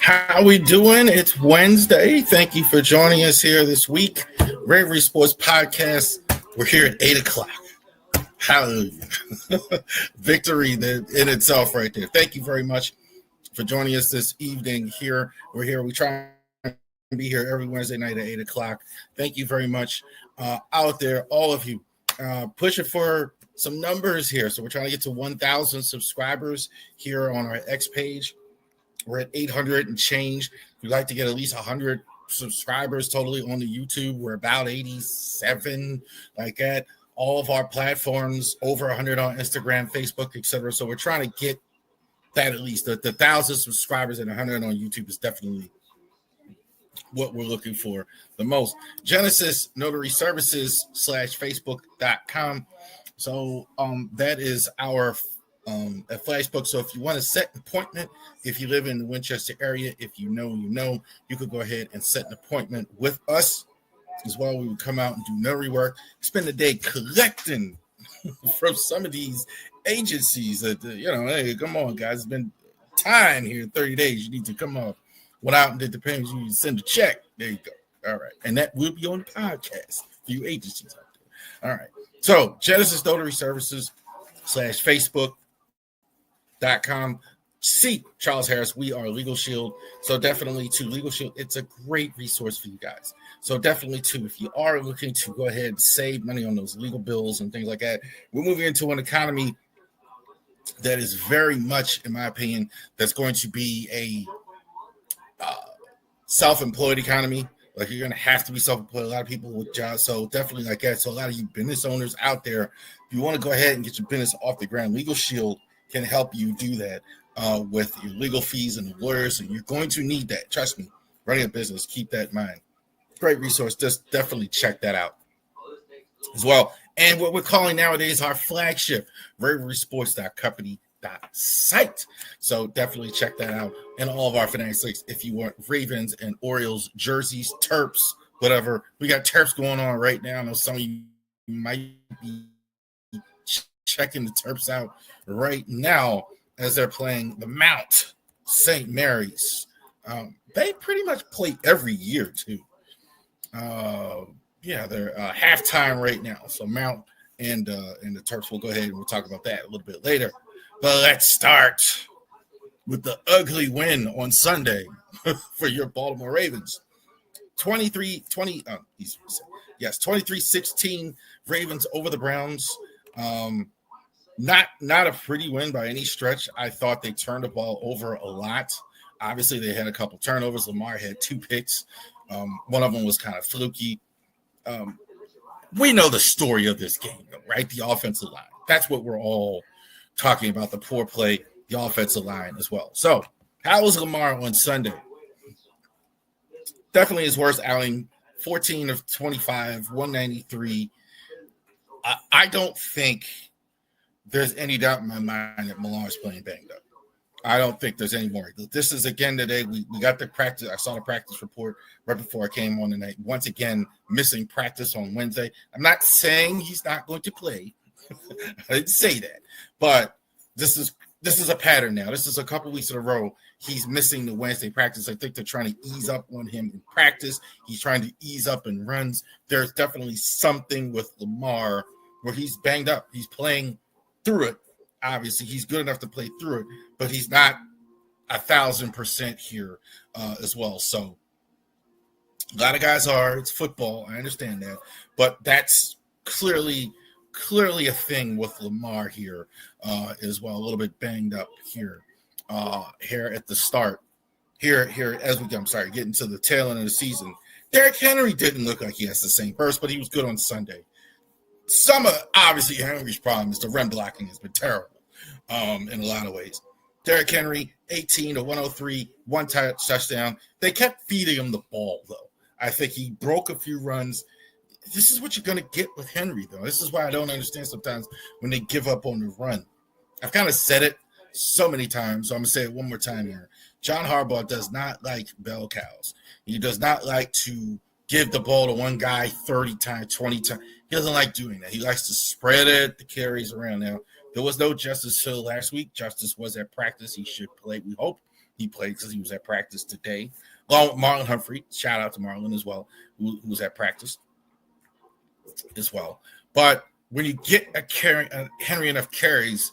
How we doing? It's Wednesday. Thank you for joining us here this week. Bravery Sports Podcast. We're here at 8 o'clock. Hallelujah. Victory in itself right there. Thank you very much for joining us this evening here. We're here. We try to be here every Wednesday night at 8 o'clock. Thank you very much out there, all of you. Pushing for some numbers here. So we're trying to get to 1,000 subscribers here on our X page. We're at 800 and change. We'd like to get at least 100 subscribers totally on the YouTube. We're about 87, like that. All of our platforms, over 100 on Instagram, Facebook, etc. So we're trying to get that at least. The 1,000 subscribers and 100 on YouTube is definitely what we're looking for the most. Genesis Notary Services /Facebook.com. So that is our at Facebook. So if you want to set an appointment, if you live in the Winchester area, if you know, you could go ahead and set an appointment with us as well. We would come out and do notary work, spend the day collecting from some of these agencies that, hey, come on, guys, it's been time here, 30 days. You need to come up without and the payments. You send a check. There you go. All right. And that will be on the podcast for you agencies out there. All right. So Genesis Notary Services /Facebook.com. See Charles Harris. We are Legal Shield. So definitely to Legal Shield. It's a great resource for you guys. So definitely too, if you are looking to go ahead and save money on those legal bills and things like that, we're moving into an economy that is very much, in my opinion, that's going to be a self-employed economy. Like, you're going to have to be self-employed. A lot of people with jobs. So definitely like that. So a lot of you business owners out there, if you want to go ahead and get your business off the ground, Legal Shield can help you do that with your legal fees and the lawyers. And you're going to need that. Trust me, running a business, keep that in mind. Great resource. Just definitely check that out as well. And what we're calling nowadays our flagship, braverysports.company.site. So definitely check that out. And all of our fanatics, if you want Ravens and Orioles jerseys, Terps, whatever. We got Terps going on right now. I know some of you might be checking the Terps out right now as they're playing the Mount St. Mary's. They pretty much play every year too. They're halftime right now. So Mount and the Terps will go ahead and we'll talk about that a little bit later. But let's start with the ugly win on Sunday for your Baltimore Ravens. 23-16 Ravens over the Browns. Not a pretty win by any stretch. I thought they turned the ball over a lot. Obviously, they had a couple turnovers. Lamar had 2 picks. One of them was kind of fluky. We know the story of this game, right? The offensive line. That's what we're all talking about, the poor play, the offensive line as well. So how was Lamar on Sunday? Definitely his worst outing, 14 of 25, 193. I don't think there's any doubt in my mind that Lamar's playing banged up. I don't think there's any more. This is, again, today, we got the practice. I saw the practice report right before I came on tonight. Once again, missing practice on Wednesday. I'm not saying he's not going to play. I didn't say that. But this is a pattern now. This is a couple weeks in a row. He's missing the Wednesday practice. I think they're trying to ease up on him in practice. He's trying to ease up in runs. There's definitely something with Lamar where he's banged up. He's playing through it. Obviously, he's good enough to play through it, but he's not 1,000% here as well. So a lot of guys are. It's football. I understand that. But that's clearly a thing with Lamar here as well. A little bit banged up here at the start. Here as we getting to the tail end of the season. Derrick Henry didn't look like he has the same burst, but he was good on Sunday. Obviously, Henry's problem is the run blocking has been terrible in a lot of ways. Derrick Henry, 18 to 103, 1 touchdown. They kept feeding him the ball, though. I think he broke a few runs. This is what you're going to get with Henry, though. This is why I don't understand sometimes when they give up on the run. I've kind of said it so many times, so I'm going to say it one more time here. John Harbaugh does not like bell cows. He does not like to give the ball to one guy 30 times, 20 times. He doesn't like doing that. He likes to spread it, the carries around. Now, there was no Justice Hill last week. Justice was at practice. He should play, we hope, he played because he was at practice today, along with Marlon Humphrey. Shout out to Marlon as well, who was at practice as well. But when you get a Henry enough carries,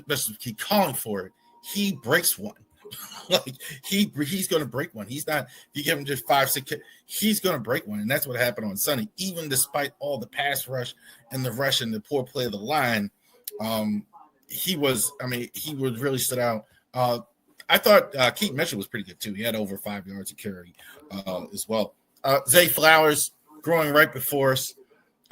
let's keep calling for it, he breaks one. Like he's going to break one. He's not. If you give him just 5-6, he's going to break one, and that's what happened on Sunday. Even despite all the pass rush and the rush and the poor play of the line, he was. I mean, he was really stood out. I thought Keith Mitchell was pretty good too. He had over 5 yards of carry as well. Zay Flowers growing right before us.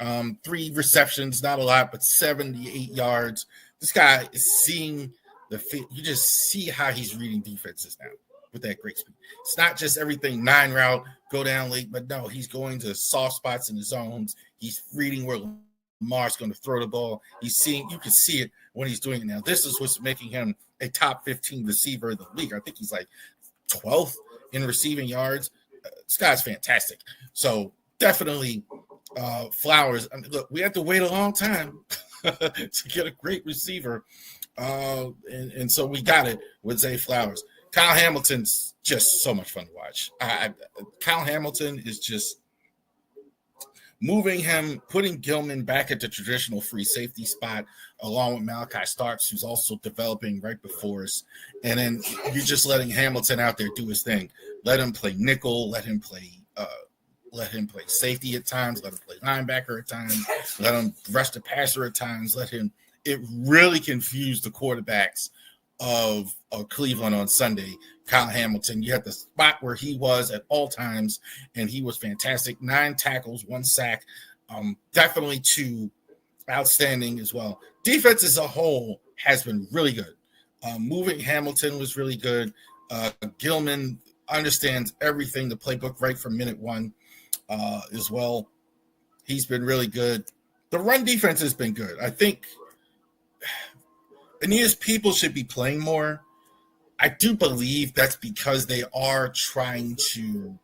3 receptions, not a lot, but 78 yards. This guy is seeing the fit. You just see how he's reading defenses now with that great speed. It's not just everything 9 route, go down late, but no, he's going to soft spots in the zones. He's reading where Lamar's going to throw the ball. He's seeing, you can see it when he's doing it now. This is what's making him a top 15 receiver in the league. I think he's like 12th in receiving yards. This guy's fantastic. So definitely Flowers. I mean, look, we had to wait a long time to get a great receiver. And so we got it with Zay Flowers. Kyle Hamilton's just so much fun to watch. Kyle Hamilton is just moving him, putting Gilman back at the traditional free safety spot, along with Malachi Starks, who's also developing right before us. And then you're just letting Hamilton out there do his thing. Let him play nickel. Let him play safety at times. Let him play linebacker at times. Let him rush the passer at times. It really confused the quarterbacks of Cleveland on Sunday. Kyle Hamilton, you had the spot where he was at all times, and he was fantastic. 9 tackles, 1 sack. Definitely 2 outstanding as well. Defense as a whole has been really good. Moving Hamilton was really good. Gilman understands everything, the playbook right from minute 1 as well. He's been really good. The run defense has been good. I think Aeneas people should be playing more. I do believe that's because they are trying to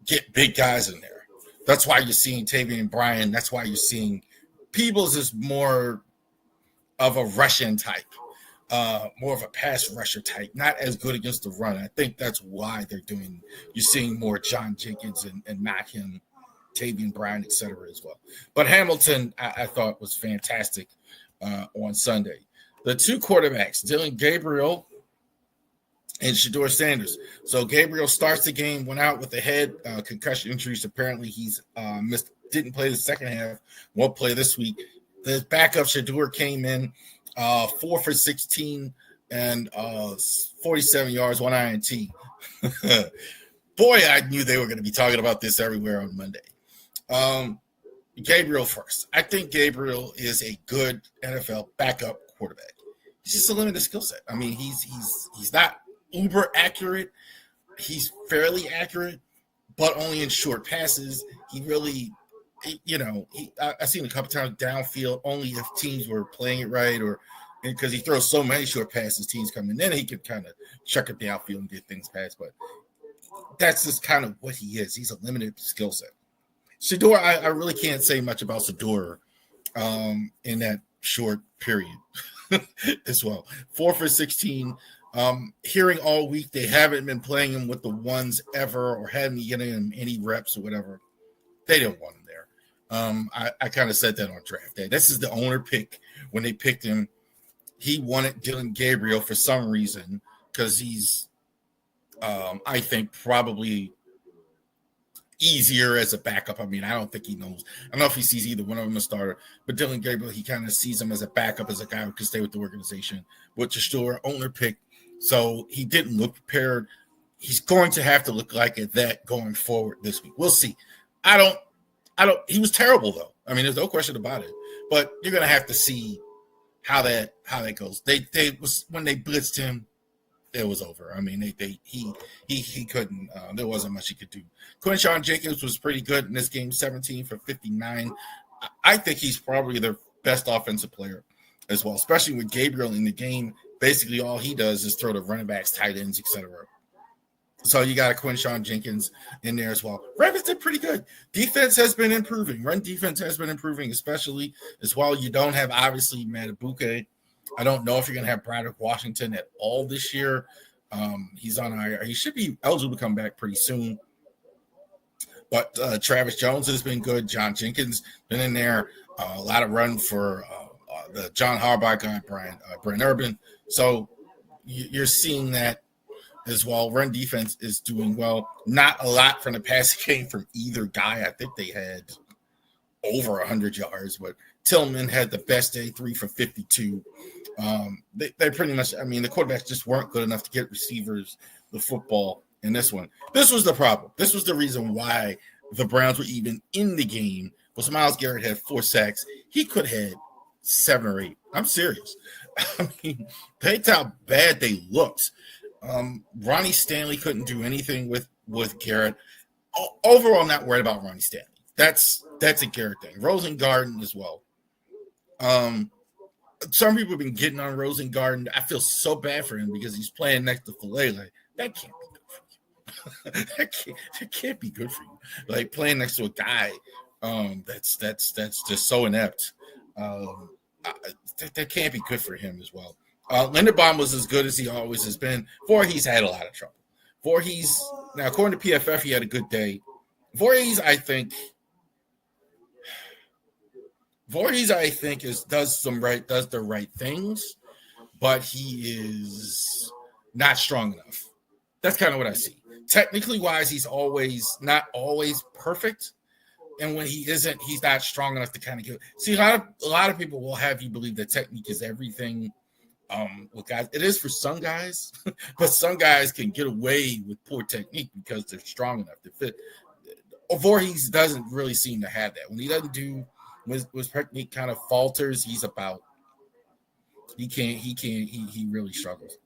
get big guys in there. That's why you're seeing Tavian Bryan. That's why you're seeing Peebles is more of a Russian type, more of a pass rusher type, not as good against the run. I think that's why you're seeing more John Jenkins and Matt Him, Tavian Bryan, et cetera, as well. But Hamilton, I thought, was fantastic on Sunday. The 2 quarterbacks, Dylan Gabriel and Shedeur Sanders. So Gabriel starts the game, went out with a head concussion injuries. Apparently he's didn't play the second half, won't play this week. The backup Shedeur came in 4 for 16 and 47 yards, 1 INT. Boy, I knew they were going to be talking about this everywhere on Monday. Gabriel first. I think Gabriel is a good NFL backup quarterback. He's just a limited skill set. I mean, he's not uber accurate. He's fairly accurate, but only in short passes. He really, I've seen a couple times downfield only if teams were playing it right, or because he throws so many short passes, teams come in. Then he could kind of chuck it downfield and get things passed. But that's just kind of what he is. He's a limited skill set. Shedeur, I really can't say much about Shedeur in that short period as well. 4 for 16. Hearing all week they haven't been playing him with the ones ever, or hadn't getting him any reps or whatever. They didn't want him there. I kind of said that on draft day. This is the owner pick. When they picked him, he wanted Dylan Gabriel for some reason because he's, I think, probably easier as a backup. I mean, I don't think he knows. I don't know if he sees either one of them a starter, but Dylan Gabriel, he kind of sees him as a backup, as a guy who can stay with the organization. With Shedeur, owner pick, so he didn't look prepared. He's going to have to look like that going forward this week. We'll see. I don't. He was terrible though. I mean, there's no question about it. But you're going to have to see how that goes. They was when they blitzed him, it was over. I mean, he couldn't. There wasn't much he could do. Quinshawn Jacobs was pretty good in this game, 17 for 59. I think he's probably their best offensive player as well, especially with Gabriel in the game. Basically, all he does is throw to running backs, tight ends, etc. So you got a Quinshawn Jenkins in there as well. Ravens did pretty good. Defense has been improving. Run defense has been improving, especially as well. You don't have, obviously, Matabuke. I don't know if you're going to have Braddock Washington at all this year. He's on IR. He should be eligible to come back pretty soon. But Travis Jones has been good. John Jenkins been in there. A lot of run for the John Harbaugh guy, Brent Urban. So you're seeing that as well. Run defense is doing well. Not a lot from the passing game from either guy. I think they had over 100 yards, but Tillman had the best day, 3 for 52. They pretty much, I mean, the quarterbacks just weren't good enough to get receivers the football in this one. This was the problem. This was the reason why the Browns were even in the game. Was Myles Garrett had 4 sacks. He could have had 7 or 8. I'm serious. I mean, that's how bad they looked. Ronnie Stanley couldn't do anything with Garrett. Overall, I'm not worried about Ronnie Stanley. That's a Garrett thing. Rosengarten as well. Some people have been getting on Rosengarten. I feel so bad for him because he's playing next to Filet. Like, that can't be good for you. that can't be good for you. Like playing next to a guy that's just so inept. That can't be good for him as well. Linderbaum was as good as he always has been. Voorhees had a lot of trouble. Voorhees, now according to PFF, he had a good day. Voorhees, I think, does the right things, but he is not strong enough. That's kind of what I see. Technically wise, he's not always perfect. And when he isn't, he's not strong enough to kind of give. See, a lot of people will have you believe that technique is everything. With guys, it is for some guys, but some guys can get away with poor technique because they're strong enough to fit. Voorhees doesn't really seem to have that. When he doesn't do, when technique kind of falters, he really struggles.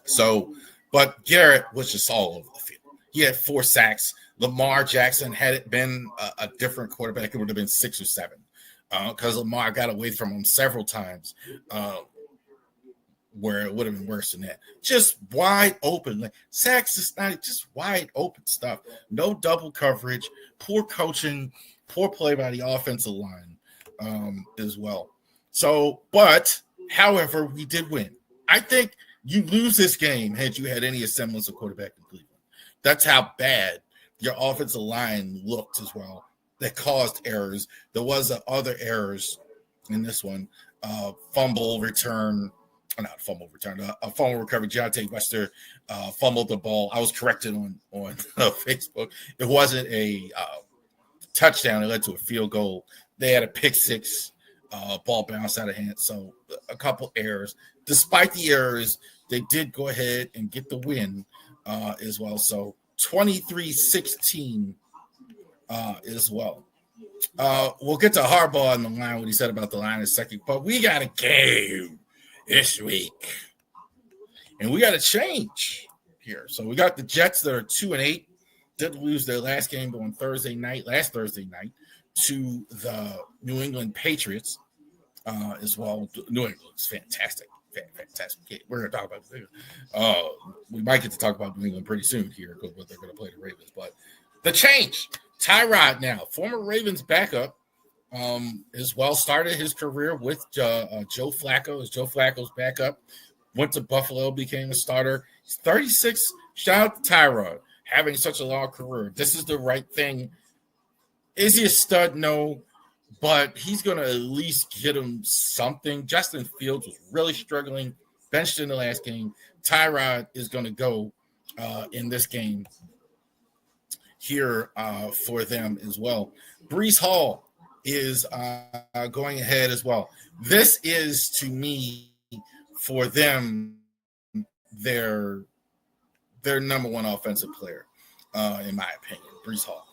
So, but Garrett was just all over the field. He had 4 sacks. Lamar Jackson, had it been a different quarterback, it would have been 6 or 7 because Lamar got away from him several times where it would have been worse than that. Just wide open. Like, sacks is not just wide open stuff. No double coverage, poor coaching, poor play by the offensive line as well. So, but, however, we did win. I think you lose this game had you had any semblance of quarterback in Cleveland. That's how bad your offensive line looked as well. That caused errors. There was other errors in this one. A fumble recovery. Deontay Wester fumbled the ball. I was corrected on Facebook. It wasn't a touchdown. It led to a field goal. They had a pick 6. Ball bounced out of hand. So a couple errors. Despite the errors, they did go ahead and get the win as well. So 23-16 as well. We'll get to Harbaugh on the line, what he said about the line in a second, but we got a game this week. And we got to change here. So we got the Jets that are 2-8, did lose their last game on last Thursday night, to the New England Patriots as well. New England's fantastic. We're going to talk about we might get to talk about New England pretty soon here because they're going to play the Ravens. But the change, Tyrod now, former Ravens backup, as well, started his career with Joe Flacco as Joe Flacco's backup, went to Buffalo, became a starter. He's 36. Shout out to Tyrod, having such a long career. This is the right thing. Is he a stud? No. But he's going to at least get him something. Justin Fields was really struggling, benched in the last game. Tyrod is going to go in this game here for them as well. Breece Hall is going ahead as well. This is, to me, for them, their number one offensive player, in my opinion, Breece Hall.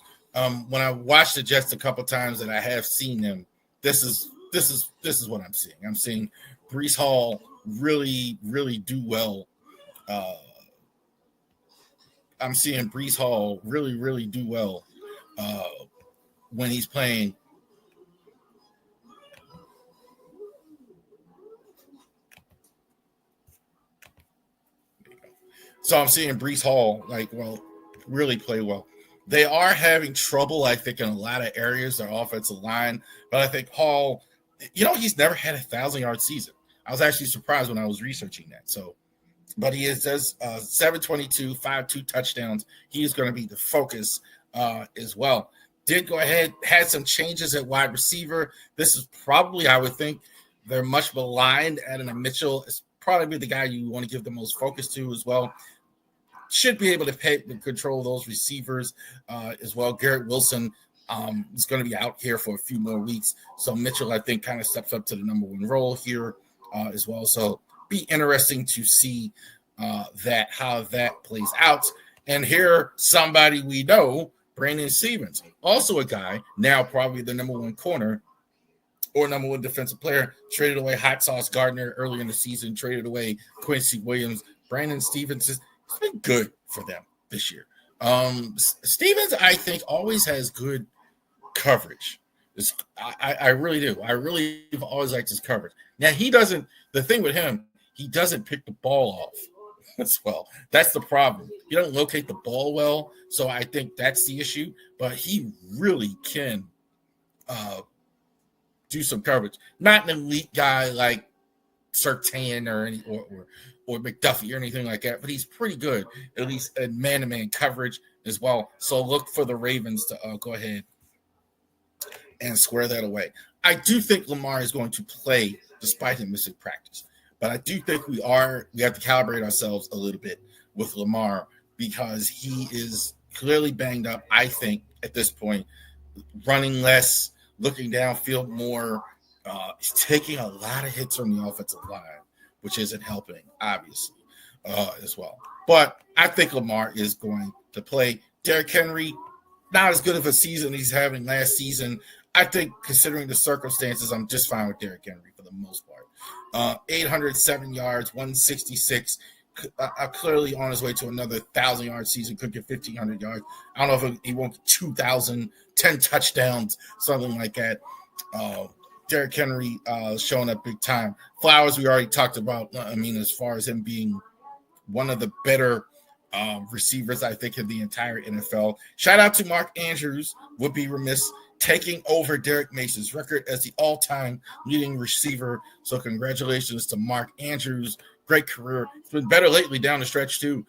When I watched the Jets a couple times and I have seen them, this is what I'm seeing. I'm seeing Breece Hall really, really do well. I'm seeing Breece Hall really, really do well when he's playing. So I'm seeing Breece Hall really play well. They are having trouble, I think, in a lot of areas, their offensive line. But I think Hall, he's never had a 1,000-yard season. I was actually surprised when I was researching that. So but he does 722, 5 2 touchdowns. He is going to be the focus as well. Did go ahead, had some changes at wide receiver. This is probably, I would think, they're much maligned. Adam Mitchell is probably the guy you want to give the most focus to as well. Should be able to control those receivers as well. Garrett Wilson is going to be out here for a few more weeks. So Mitchell, I think, kind of steps up to the number one role here as well. So be interesting to see how that plays out. And here, somebody we know, Brandon Stevens, also a guy, now probably the number one corner or number one defensive player, traded away Hot Sauce Gardner early in the season, traded away Quincy Williams. Brandon Stevens has been good for them this year. Stevens, I think, always has good coverage. I really do. I really have always liked his coverage. Now, the thing with him, he doesn't pick the ball off as well. That's the problem. He doesn't locate the ball well, so I think that's the issue. But he really can do some coverage. Not an elite guy like Surtain or McDuffie or anything like that, but he's pretty good, at least at man-to-man coverage as well. So look for the Ravens to go ahead and square that away. I do think Lamar is going to play despite him missing practice. But I do think we have to calibrate ourselves a little bit with Lamar because he is clearly banged up, I think, at this point, running less, looking downfield more. He's taking a lot of hits from the offensive line, which isn't helping, obviously, as well. But I think Lamar is going to play. Derrick Henry, not as good of a season he's having last season. I think, considering the circumstances, I'm just fine with Derrick Henry for the most part. 807 yards, 166. Clearly on his way to another 1,000-yard season. Could get 1,500 yards. I don't know if he won't get 2,000, 10 touchdowns, something like that. Derrick Henry showing up big time. Flowers, we already talked about. I mean, as far as him being one of the better receivers, I think, in the entire NFL. Shout out to Mark Andrews. Would be remiss taking over Derek Mason's record as the all-time leading receiver. So congratulations to Mark Andrews. Great career. It's been better lately down the stretch, too.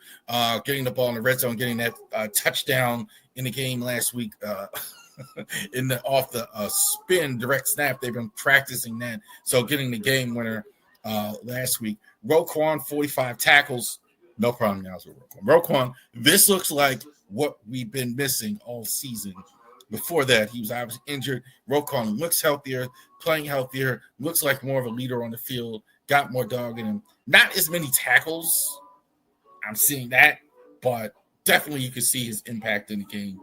Getting the ball in the red zone, getting that touchdown in the game last week off the spin direct snap. They've been practicing that. So getting the game winner last week. Roquan, 45 tackles. No problem now with Roquan. This looks like what we've been missing all season. Before that, he was obviously injured. Roquan looks healthier, playing healthier, looks like more of a leader on the field, got more dog in him. Not as many tackles. I'm seeing that, but definitely you can see his impact in the game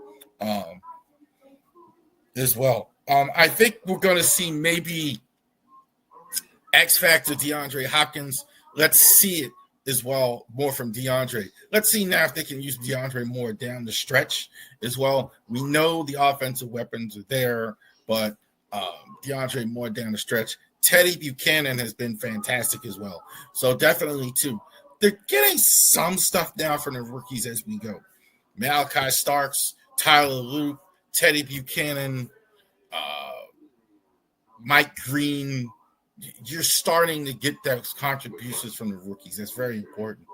as well. I think we're going to see maybe X Factor DeAndre Hopkins. Let's see it as well, more from DeAndre. Let's see now if they can use DeAndre more down the stretch as well. We know the offensive weapons are there, but DeAndre more down the stretch. Teddy Buchanan has been fantastic as well. So definitely, too. They're getting some stuff down from the rookies as we go. Malachi Starks, Tyler Luke, Teddy Buchanan, Mike Green. You're starting to get those contributions from the rookies. That's very important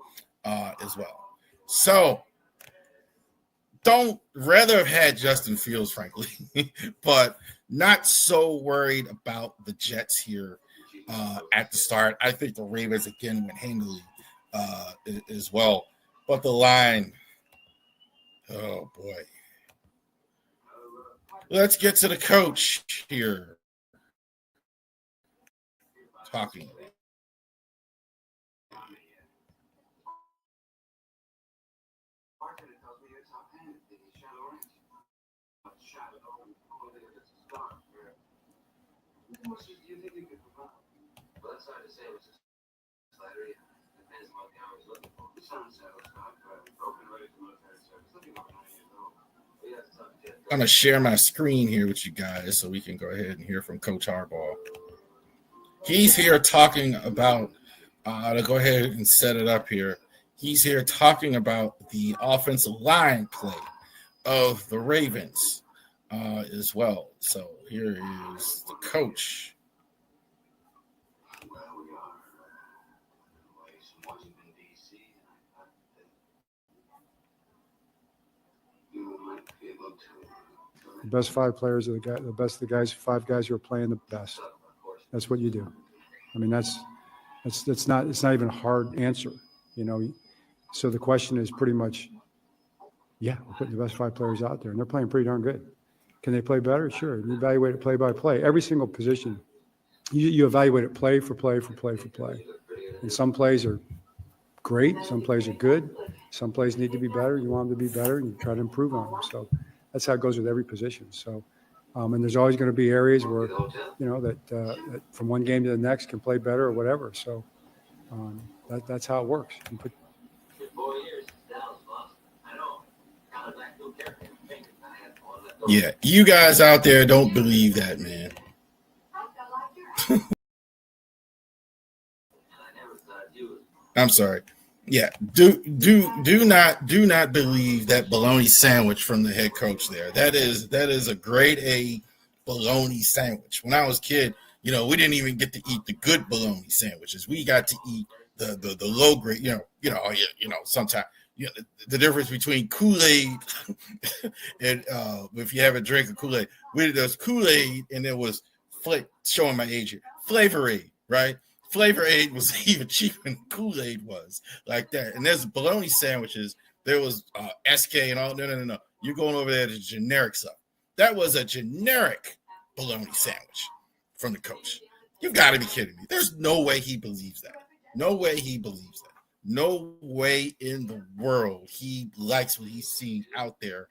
as well. So rather have had Justin Fields, frankly, but not so worried about the Jets here at the start. I think the Ravens, again, went handily as well. But the line, oh, boy. Let's get to the coach here. Talking. I'm going to share my screen here with you guys so we can go ahead and hear from Coach Harbaugh. He's here talking about, to go ahead and set it up here, he's here talking about the offensive line play of the Ravens as well. So here is the coach. The best 5 players are the best of the guys, 5 guys who are playing the best. That's what you do. I mean, it's not even a hard answer, you know. So the question is pretty much, yeah, we're putting the best 5 players out there, and they're playing pretty darn good. Can they play better? Sure. You evaluate it play by play. Every single position, you evaluate it play for play for play for play. And some plays are great. Some plays are good. Some plays need to be better. You want them to be better, and you try to improve on them. So that's how it goes with every position. So, and there's always going to be areas where, you know, that from one game to the next can play better or whatever. So that's how it works. Yeah, you guys out there don't believe that, man. I'm sorry. Yeah, do not believe that bologna sandwich from the head coach there. That is a grade A bologna sandwich. When I was a kid, you know, we didn't even get to eat the good bologna sandwiches. We got to eat the low grade. Sometimes the difference between Kool-Aid and if you have a drink of Kool-Aid, there's Kool-Aid and there was showing my age here, Flavor Aid, right? Flavor Aid was even cheaper than Kool-Aid was, like that. And there's bologna sandwiches. There was SK and all. No. You're going over there to generic stuff. That was a generic bologna sandwich from the coach. You've got to be kidding me. There's no way he believes that. No way he believes that. No way in the world he likes what he's seeing out there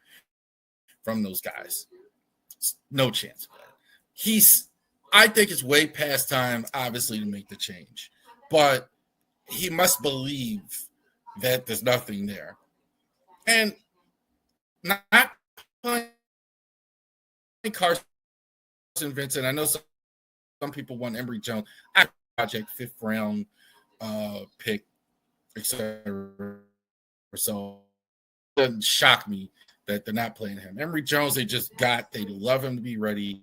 from those guys. No chance of that. I think it's way past time, obviously, to make the change. But he must believe that there's nothing there. And not playing Carson Vincent. I know some people want Emory Jones. I project 5th round pick, etc. So it doesn't shock me that they're not playing him. Emory Jones, they love him to be ready.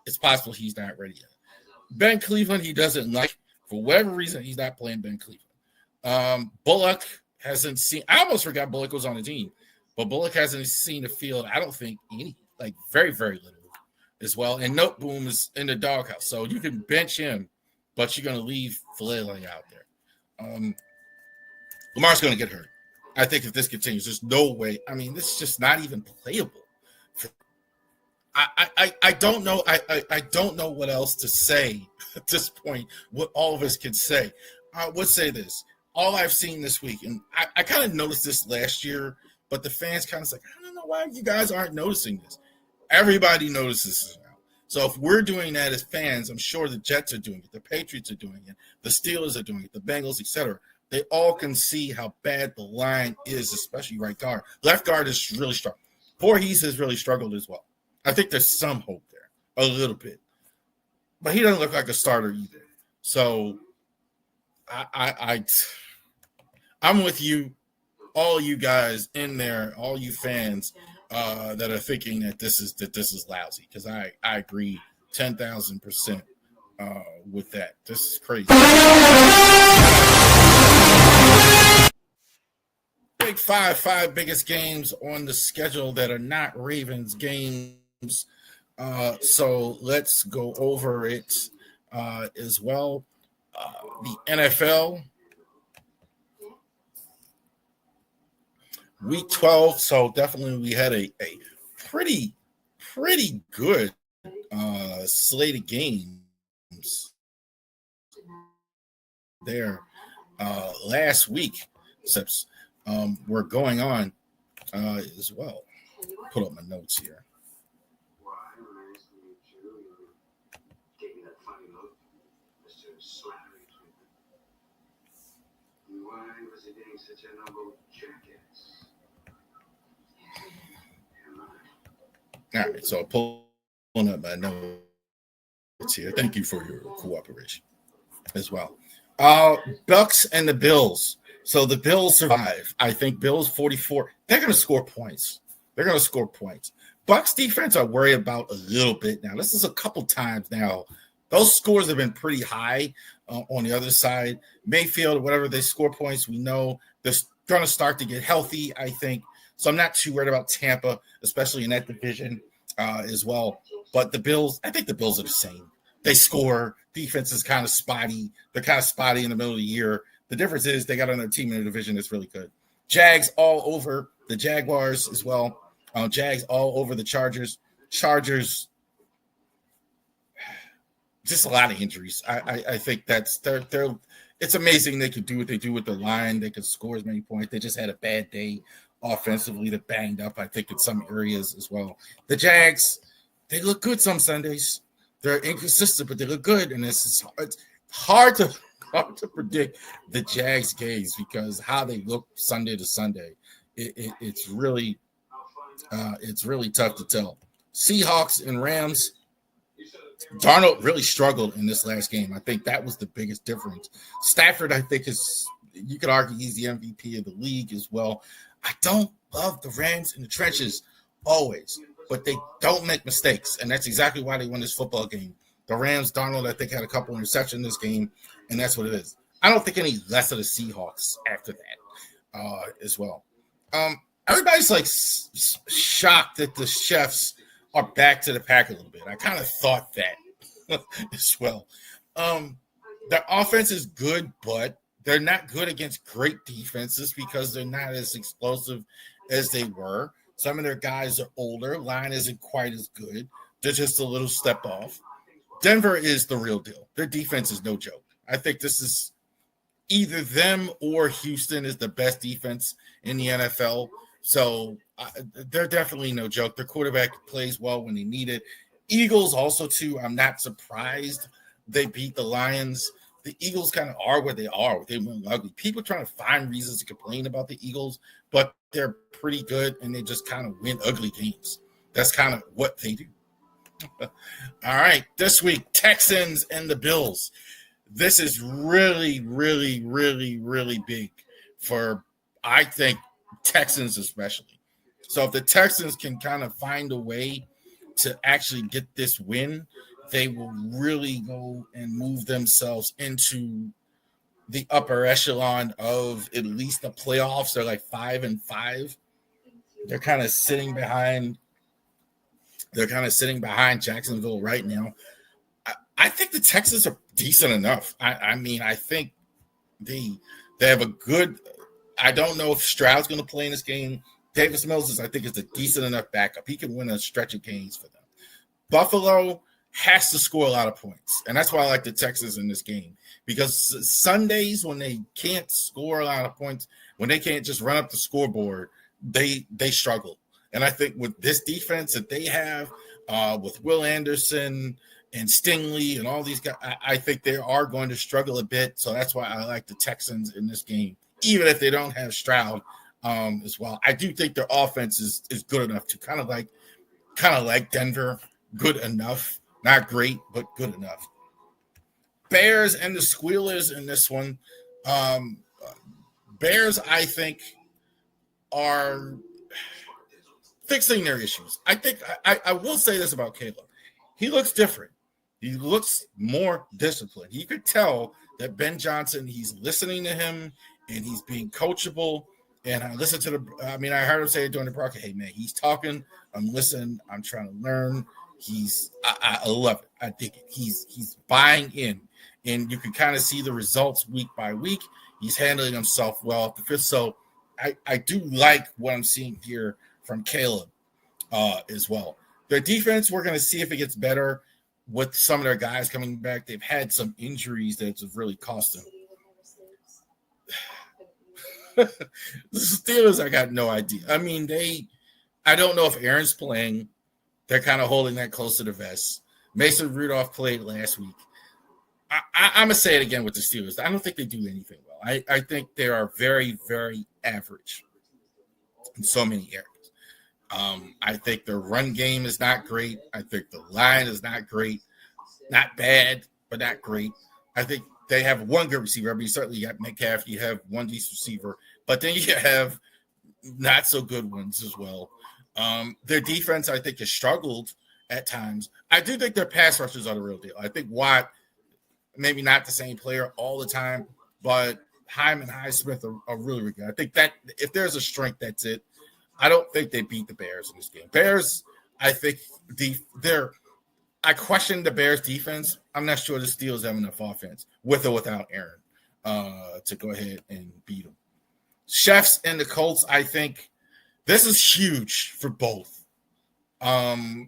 It's possible he's not ready yet. Ben Cleveland, he doesn't like. For whatever reason, he's not playing Ben Cleveland. Bullock hasn't seen. I almost forgot Bullock was on the team, but Bullock hasn't seen the field. I don't think any, like very, very little as well. And Noteboom is in the doghouse, so you can bench him, but you're going to leave Flailing out there. Lamar's going to get hurt. I think if this continues, there's no way. I mean, this is just not even playable. I don't know. I don't know what else to say at this point. What all of us can say. I would say this. All I've seen this week, and I kind of noticed this last year, but the fans kind of like, I don't know why you guys aren't noticing this. Everybody notices this now. So if we're doing that as fans, I'm sure the Jets are doing it, the Patriots are doing it, the Steelers are doing it, the Bengals, etc. They all can see how bad the line is, especially right guard. Left guard is really strong. Voorhees has really struggled as well. I think there's some hope there, a little bit. But he doesn't look like a starter either. So I'm with you, all you guys in there, all you fans that are thinking that this is lousy, because I agree 10,000% with that. This is crazy. Big five biggest games on the schedule that are not Ravens games. So let's go over it as well. The NFL, week 12. So definitely we had a pretty good slate of games there last week. Except we're going on as well. Put up my notes here. All right, so pulling up my notes here. Thank you for your cooperation as well. Bucks and the Bills. So the Bills survive. I think Bills 44. They're going to score points. Bucks defense I worry about a little bit now. This is a couple times now. those scores have been pretty high on the other side. Mayfield, whatever they score points, we know they're going to start to get healthy, I think. So I'm not too worried about Tampa, especially in that division as well. But the Bills, I think the Bills are the same. They score. Defense is kind of spotty. They're kind of spotty in the middle of the year. The difference is they got another team in the division that's really good. Jags all over the Jaguars as well. Jags all over the Chargers. Chargers, just a lot of injuries. I think that's they're it's amazing they could do what they do with the line. They could score as many points. They just had a bad day offensively. They're banged up, I think, in some areas as well. The Jags, they look good some Sundays. They're inconsistent, but they look good. And it's hard to predict the Jags games because how they look Sunday to Sunday. It's really tough to tell. Seahawks and Rams. Darnold really struggled in this last game. I think that was the biggest difference. Stafford, I think, you could argue he's the MVP of the league as well. I don't love the Rams in the trenches always, but they don't make mistakes, and that's exactly why they won this football game. The Rams, Darnold, I think, had a couple interceptions in this game, and that's what it is. I don't think any less of the Seahawks after that as well. Everybody's like shocked that the Chiefs are back to the pack a little bit. I kind of thought that as well. Their offense is good, but they're not good against great defenses because they're not as explosive as they were. Some of their guys are older. Line isn't quite as good. They're just a little step off. Denver is the real deal. Their defense is no joke. I think this is either them or Houston is the best defense in the NFL. So they're definitely no joke. Their quarterback plays well when they need it. Eagles also, too, I'm not surprised they beat the Lions. The Eagles kind of are where they are. They went ugly. People trying to find reasons to complain about the Eagles, but they're pretty good, and they just kind of win ugly games. That's kind of what they do. All right, this week, Texans and the Bills. This is really, really, really, really big for, I think, Texans especially. So if the Texans can kind of find a way to actually get this win, they will really go and move themselves into the upper echelon of at least the playoffs. They're like 5-5. They're kind of sitting behind Jacksonville right now. I think the Texans are decent enough. I mean, I think they have a good. I don't know if Stroud's going to play in this game. Davis Mills I think, is a decent enough backup. He can win a stretch of games for them. Buffalo has to score a lot of points, and that's why I like the Texans in this game, because Sundays when they can't score a lot of points, when they can't just run up the scoreboard, they struggle. And I think with this defense that they have, with Will Anderson and Stingley and all these guys, I think they are going to struggle a bit. So that's why I like the Texans in this game, even if they don't have Stroud as well. I do think their offense is good enough to kind of like Denver, good enough. Not great, but good enough. Bears and the Squealers in this one. Bears, I think, are fixing their issues. I think I will say this about Caleb. He looks different. He looks more disciplined. You could tell that Ben Johnson, he's listening to him and he's being coachable. And I listened to I heard him say it during the broadcast, hey, man, he's talking. I'm listening. I'm trying to learn. I love it. I dig it. He's buying in. And you can kind of see the results week by week. He's handling himself well at the fifth. So I do like what I'm seeing here from Caleb as well. Their defense, we're going to see if it gets better with some of their guys coming back. They've had some injuries that have really cost them. The Steelers, I got no idea. I mean, I don't know if Aaron's playing. They're kind of holding that close to the vest. Mason Rudolph played last week. I'm going to say it again with the Steelers. I don't think they do anything well. I think they are very, very average in so many areas. I think their run game is not great. I think the line is not great. Not bad, but not great. I think they have one good receiver. I mean, certainly you got Metcalf. You have one decent receiver. But then you have not so good ones as well. Their defense, I think, has struggled at times. I do think their pass rushers are the real deal. I think Watt, maybe not the same player all the time, but Hyman, Highsmith are really, really good. I think that if there's a strength, that's it. I don't think they beat the Bears in this game. Bears, I think I question the Bears defense. I'm not sure the Steelers have enough offense with or without Aaron to go ahead and beat them. Chefs and the Colts, I think this is huge for both. I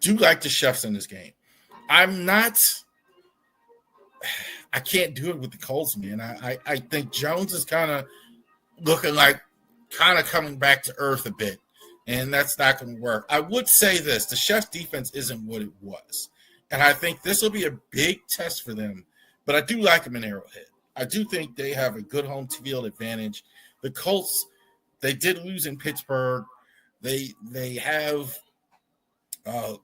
do like the Chefs in this game. I can't do it with the Colts, man. I think Jones is kind of looking like kind of coming back to earth a bit, and that's not going to work. I would say this. The Chefs' defense isn't what it was, and I think this will be a big test for them, but I do like them in Arrowhead. I do think they have a good home field advantage. The Colts, they did lose in Pittsburgh. They have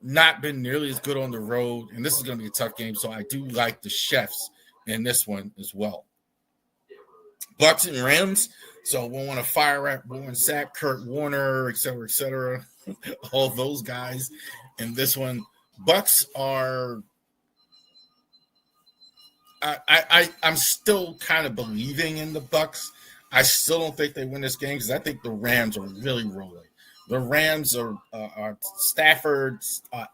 not been nearly as good on the road, and this is going to be a tough game, so I do like the Chefs in this one as well. Bucks and Rams, so we want to fire at Warren Sapp, Kurt Warner, et cetera, all those guys in this one. Bucks are I'm still kind of believing in the Bucks. I still don't think they win this game because I think the Rams are really rolling. The Rams are Stafford,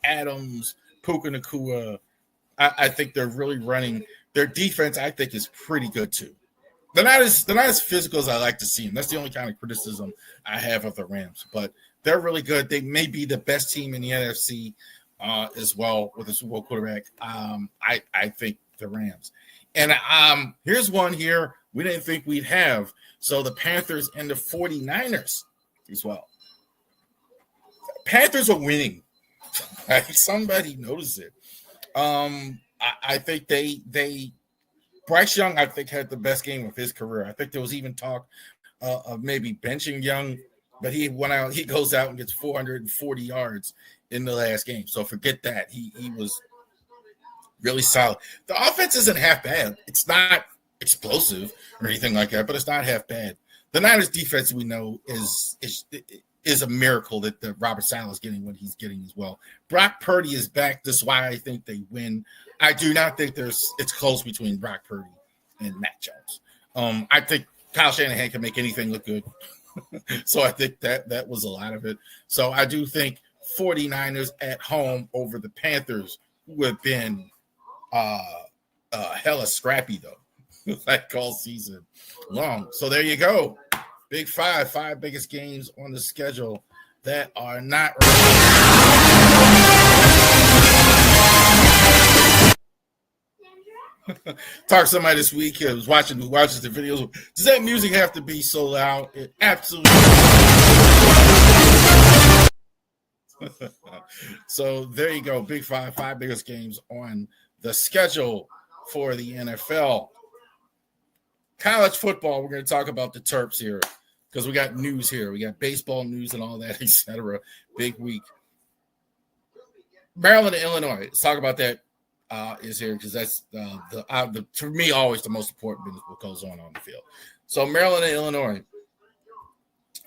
Adams, Puka Nacua. I think they're really running. Their defense, I think, is pretty good too. They're not as physical as I like to see them. That's the only kind of criticism I have of the Rams. But they're really good. They may be the best team in the NFC as well with a Super Bowl quarterback. I think the Rams. And here's one here we didn't think we'd have. So the Panthers and the 49ers as well. Panthers are winning. Somebody noticed it. I think they Bryce Young, I think, had the best game of his career. I think there was even talk of maybe benching Young, but he went out. He goes out and gets 440 yards in the last game. So forget that. He was really solid. The offense isn't half bad. It's not explosive or anything like that, but it's not half bad. The Niners defense, we know, is a miracle that the Robert Saleh is getting what he's getting as well. Brock Purdy is back. That's why I think they win. I do not think it's close between Brock Purdy and Matt Jones. I think Kyle Shanahan can make anything look good. So I think that was a lot of it. So I do think 49ers at home over the Panthers who have been hella scrappy, though, like all season long. So there you go. Big five biggest games on the schedule that are not. Talk to somebody this week who was watches the videos. Does that music have to be so loud? It absolutely. So there you go. Big five biggest games on the schedule for the NFL. College football, we're going to talk about the Terps here because we got news here. We got baseball news and all that, etc. Big week. Maryland and Illinois. Let's talk about that. Is here because that's for me always the most important business what goes on the field. So Maryland and Illinois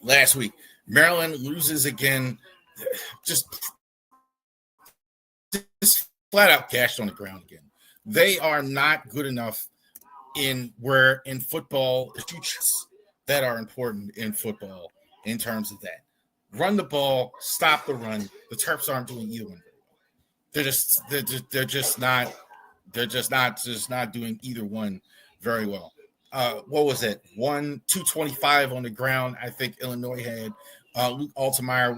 last week, Maryland loses again, just flat out gashed on the ground again. They are not good enough in football issues that are important in football in terms of that. Run the ball, stop the run. The Terps aren't doing either one. They're just not doing either one very well. What was it? 225 on the ground. I think Illinois had Luke Altmaier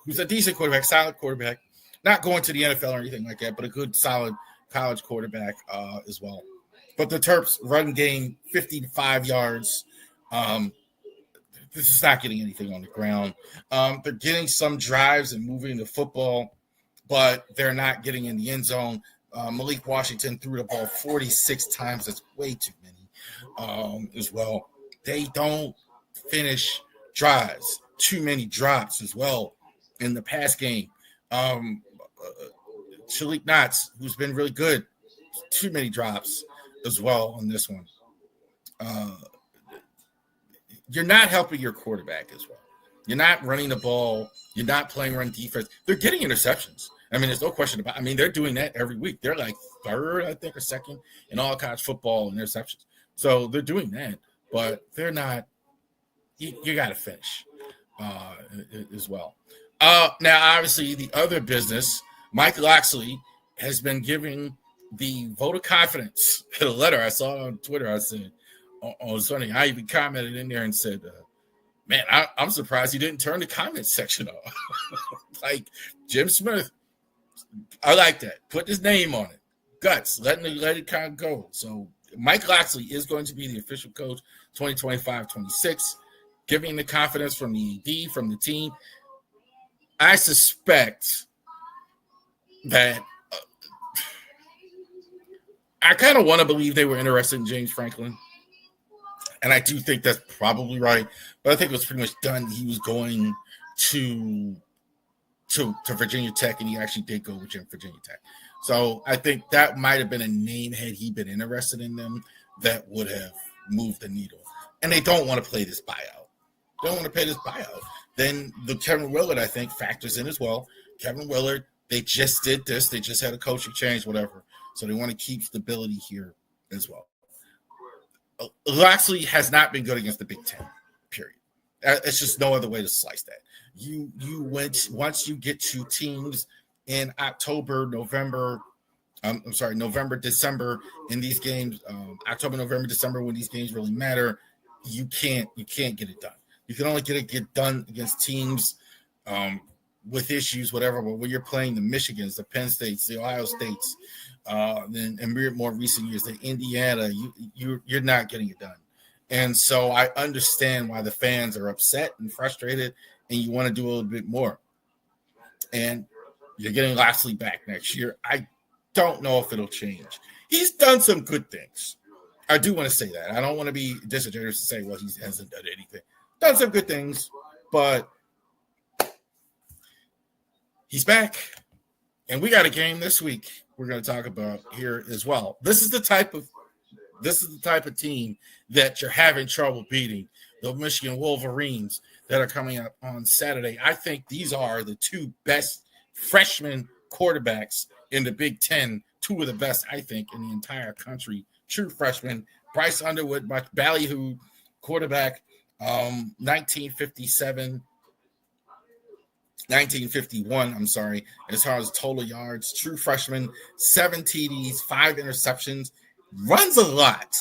who's a decent quarterback, solid quarterback, not going to the NFL or anything like that, but a good solid college quarterback as well. But the Terps run game 55 yards. This is not getting anything on the ground. They're getting some drives and moving the football, but they're not getting in the end zone. Malik Washington threw the ball 46 times. That's way too many as well. They don't finish drives. Too many drops as well in the pass game. Shalik Knotts, who's been really good, too many drops as well on this one. You're not helping your quarterback as well. You're not running the ball. You're not playing run defense. They're getting interceptions. I mean, there's no question about it. I mean, they're doing that every week. They're like third, I think, or second in all college football interceptions. So they're doing that, but they're not. You got to finish as well. Now, obviously, the other business, Mike Locksley has been giving the vote of confidence. A letter I saw on Twitter, I said, on Sunday, I even commented in there and said, man, I'm surprised he didn't turn the comment section off. Like Jim Smith, I like that. Put his name on it. Guts, let it kind of go. So Mike Locksley is going to be the official coach 2025-26, giving the confidence from the ED, from the team. I suspect that I kind of want to believe they were interested in James Franklin. And I do think that's probably right. But I think it was pretty much done. He was going to Virginia Tech, and he actually did go with Virginia Tech. So I think that might have been a name had he been interested in them that would have moved the needle. And they don't want to play this buyout. They don't want to pay this buyout. Then the Kevin Willard, I think, factors in as well. Kevin Willard, they just did this. They just had a coaching change, whatever. So they want to keep stability here as well. Locksley has not been good against the Big Ten, period. It's just no other way to slice that. You went once you get to teams in November, December in these games, October, November, December when these games really matter, you can't get it done. You can only get it done against teams with issues, whatever. But when you're playing the Michigans, the Penn States, the Ohio States, then in more recent years, the Indiana, you're not getting it done. And so I understand why the fans are upset and frustrated, and you want to do a little bit more. And you're getting Locksley back next year. I don't know if it'll change. He's done some good things. I do want to say that. I don't want to be disingenuous to say, well, he hasn't done anything. Done some good things, but he's back. And we got a game this week we're going to talk about here as well. This is the type of team that you're having trouble beating, the Michigan Wolverines that are coming up on Saturday. I think these are the two best freshman quarterbacks in the Big Ten, two of the best, I think, in the entire country. True freshmen. Bryce Underwood, ballyhoo quarterback, 1951, I'm sorry, as far as total yards. True freshman, 7 TDs, 5 interceptions, runs a lot.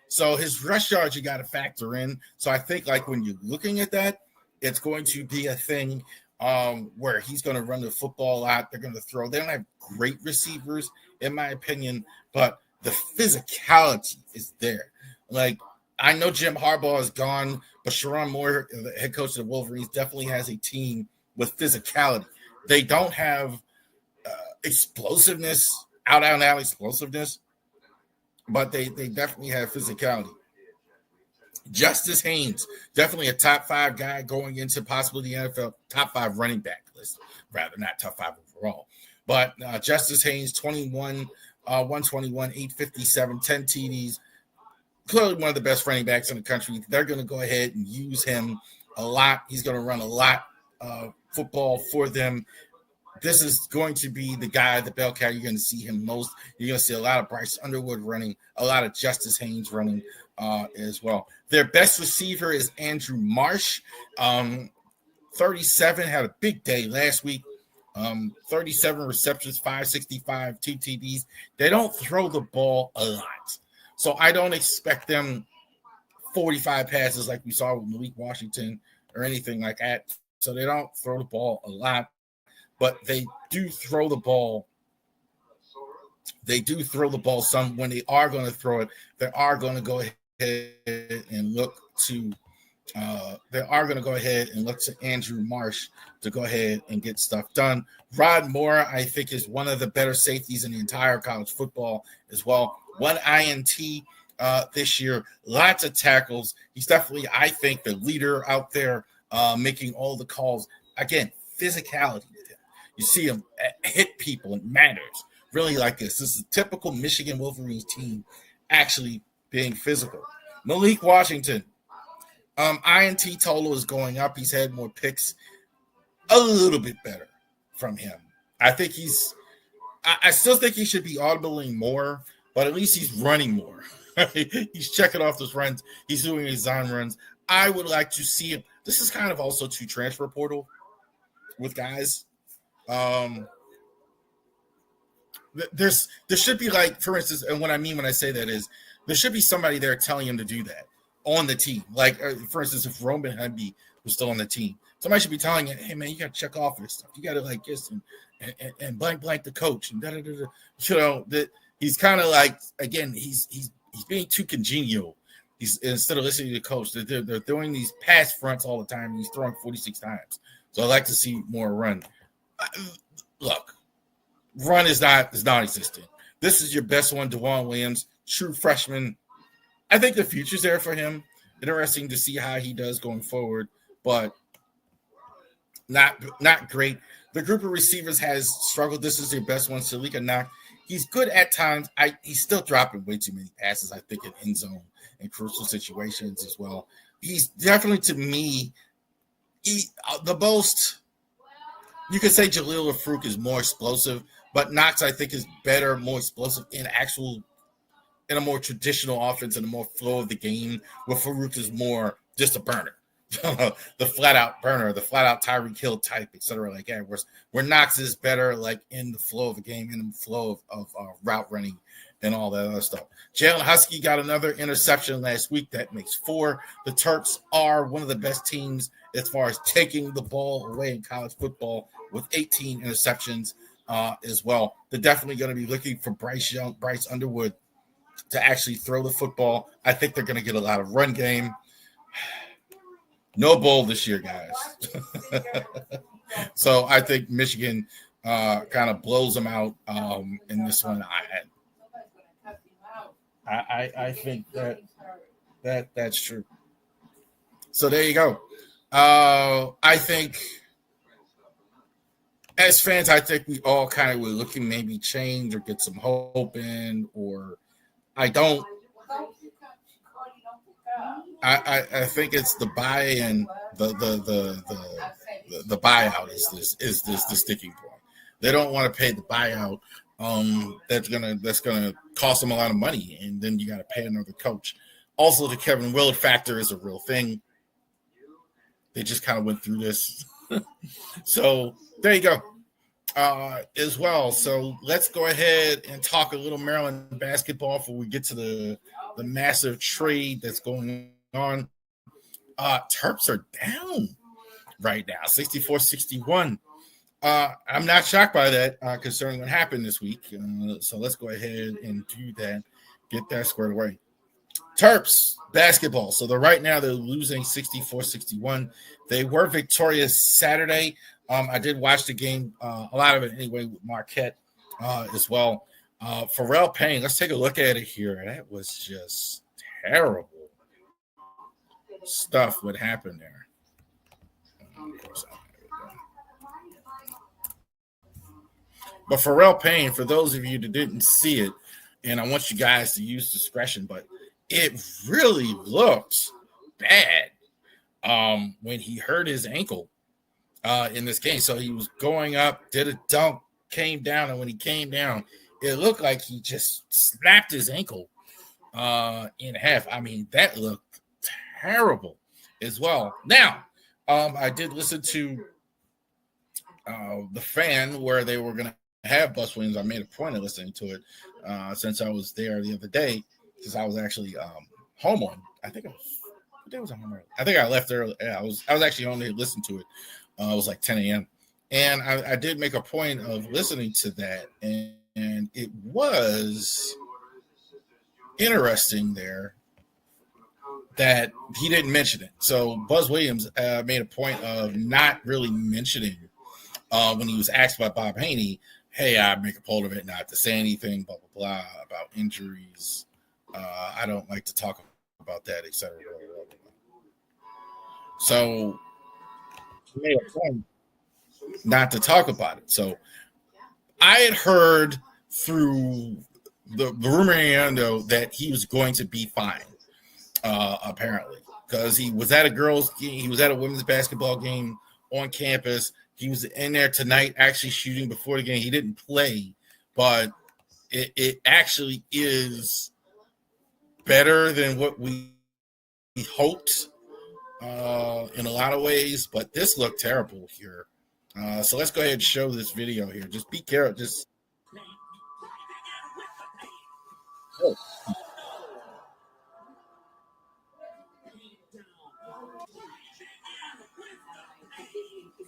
So his rush yards you got to factor in. So I think like when you're looking at that, it's going to be a thing where he's going to run the football a lot. They're going to throw. They don't have great receivers, in my opinion, but the physicality is there. Like, I know Jim Harbaugh is gone, but Sharon Moore, the head coach of the Wolverines, definitely has a team with physicality. They don't have explosiveness, out-and-out explosiveness, but they definitely have physicality. Justice Haynes, definitely a top 5 guy going into possibly the NFL top 5 running back list, rather not top 5 overall. But Justice Haynes, 121, 857, 10 TDs, clearly one of the best running backs in the country. They're going to go ahead and use him a lot. He's going to run a lot of football for them. This is going to be the guy, the bell cow. You're going to see him most. You're going to see a lot of Bryce Underwood running, a lot of Justice Haynes running as well. Their best receiver is Andrew Marsh. 37, had a big day last week. 37 receptions, 565, 2 TDs. They don't throw the ball a lot. So I don't expect them 45 passes like we saw with Malik Washington or anything like that. So they don't throw the ball a lot, but they do throw the ball. They do throw the ball some. When they are going to throw it, they are going to go ahead and look to Andrew Marsh to go ahead and get stuff done. Rod Moore, I think, is one of the better safeties in the entire college football as well. 1 INT this year, lots of tackles. He's definitely, I think, the leader out there making all the calls. Again, physicality with him. You see him hit people. It matters. Really like this. This is a typical Michigan Wolverines team actually being physical. Malik Washington, INT total is going up. He's had more picks, a little bit better from him. I think I still think he should be audibling more, but at least he's running more. He's checking off those runs. He's doing his on runs. I would like to see him. This is kind of also to transfer portal with guys. There should be, like, for instance, and what I mean when I say that is there should be somebody there telling him to do that on the team. Like, for instance, if Roman Hemby was still on the team, somebody should be telling him, hey, man, you got to check off this stuff. You got to, like, this and blank the coach and da-da-da-da. You know, that he's kind of like, again, he's being too congenial. He's, instead of listening to the coach, they're throwing these pass fronts all the time. And he's throwing 46 times. So I'd like to see more run. Look, run is non-existent. This is your best one, DeJuan Williams, true freshman. I think the future's there for him. Interesting to see how he does going forward, but not great. The group of receivers has struggled. This is their best one, Salika Knock. He's good at times. He's still dropping way too many passes, I think, in end zone and crucial situations as well. He's definitely, to me, the most. You could say Jaleel Farouk is more explosive, but Knox, I think, is better, more explosive in a more traditional offense and a more flow of the game, where Farouk is more just a burner. The flat-out burner, the flat-out Tyreek Hill type, et cetera, like that. Where Knox is better, like, in the flow of the game, in the flow of route running and all that other stuff. Jalen Husky got another interception last week. That makes 4. The Terps are one of the best teams as far as taking the ball away in college football with 18 interceptions as well. They're definitely going to be looking for Bryce Underwood to actually throw the football. I think they're going to get a lot of run game. No bowl this year, guys. So I think Michigan kind of blows them out in this one. I think that's true. So there you go. I think as fans, I think we all kind of were looking maybe change or get some hope in, or I don't. I think it's the buy-in, the buyout is the sticking point. They don't want to pay the buyout. That's gonna cost them a lot of money, and then you got to pay another coach. Also, the Kevin Willard factor is a real thing. They just kind of went through this, so there you go. As well. So let's go ahead and talk a little Maryland basketball before we get to the massive trade that's going on. Terps are down right now, 64-61. I'm not shocked by that, concerning what happened this week. So let's go ahead and do that, get that squared away. Terps basketball. So right now they're losing 64-61. They were victorious Saturday. I did watch the game, a lot of it anyway, with Marquette as well. Pharrell Payne, let's take a look at it here. That was just terrible stuff what happened there. But Pharrell Payne, for those of you that didn't see it, and I want you guys to use discretion, but it really looked bad when he hurt his ankle in this game. So he was going up, did a dunk, came down, and when he came down, it looked like he just snapped his ankle in half. I mean, that looked terrible as well. Now, I did listen to the Fan where they were going to have Bus Williams. I made a point of listening to it since I was there the other day, because I was actually home on. I think it was home early. I think I left early. Yeah, I was actually home to listen to it. It was like 10 a.m. And I did make a point of listening to that, and it was interesting there that he didn't mention it. So Buzz Williams made a point of not really mentioning when he was asked by Bob Haney, hey, I make a point of it not to say anything, blah, blah, blah, about injuries. I don't like to talk about that, et cetera. Blah, blah, blah. So he made a point not to talk about it. So I had heard through the rumor that he was going to be fine, apparently. because he was at a girls' game, he was at a women's basketball game on campus. He was in there tonight actually shooting before the game. He didn't play, but it actually is better than what we hoped in a lot of ways. But this looked terrible here. So let's go ahead and show this video here. Just be careful. Just